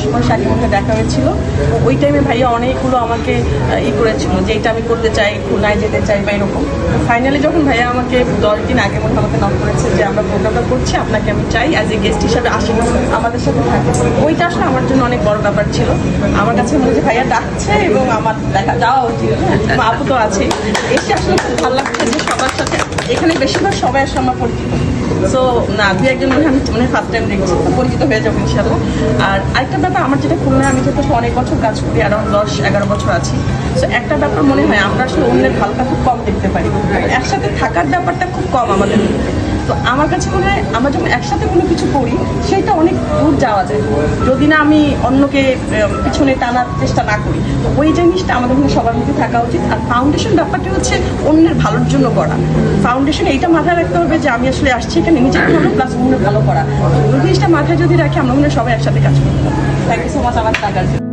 সময় শাকিব মুখে দেখা হয়েছিল। ওই টাইমে ভাইয়া অনেকগুলো আমাকে করেছিল যে এটা আমি করতে চাই, খুলনায় যেতে চাই বা এরকম। ফাইনালি যখন ভাইয়া আমাকে 10 দিন আগে মনে আমাকে নক করেছে যে আমরা প্রোগ্রামটা করছি, আপনাকে আমি চাই অ্যাজ এ গেস্ট হিসাবে আসেন, আমাদের সাথে থাকে, ওইটা আসলে আমার জন্য অনেক বড় ব্যাপার ছিল। আমার কাছে মনে হচ্ছে ভাইয়া ডাকছে এবং আমার দেখা যাওয়া উচিত। আপু তো আছে, এসে আসলে খুব ভালো লাগছে যে সবার সাথে এখানে বেশিরভাগ সবাই আসলে আমার পরিচিত। সো না, দু একজন মনে আমি মানে ফার্স্ট টাইম দেখছি, পরিচিত হয়ে যাবো ইনশাল্লাহ। আর আরেকটা ব্যাপার, আমার যেটা খুলনায় আমি যেহেতু অনেক বছর কাজ করি, অ্যারাউন্ড 10-11 বছর আছি। সো একটা ব্যাপার মনে হয় আমরা আসলে অন্যের ভালোটা খুব কম দেখতে পারি, একসাথে থাকার ব্যাপারটা খুব কম আমাদের। তো আমার কাছে মনে হয় আমরা যখন একসাথে কোনো কিছু করি সেটা অনেক দূর যাওয়া যায়, যদি না আমি অন্যকে পিছনে টানার চেষ্টা না করি। তো ওই জিনিসটা আমাদের মধ্যে সবার মধ্যে থাকা উচিত। আর ফাউন্ডেশন ব্যাপারটা হচ্ছে অন্যের ভালোর জন্য করা। ফাউন্ডেশন এইটা মাথায় রাখতে হবে যে আমি আসলে আসছি এখানে নিজের ভালো প্লাস অন্যের ভালো করা। ওই জিনিসটা মাথায় যদি রাখি আমরা মনে হয় সবাই একসাথে কাজ করতে পারি। থ্যাংক ইউ সো মাচ আমার টাকার জন্য।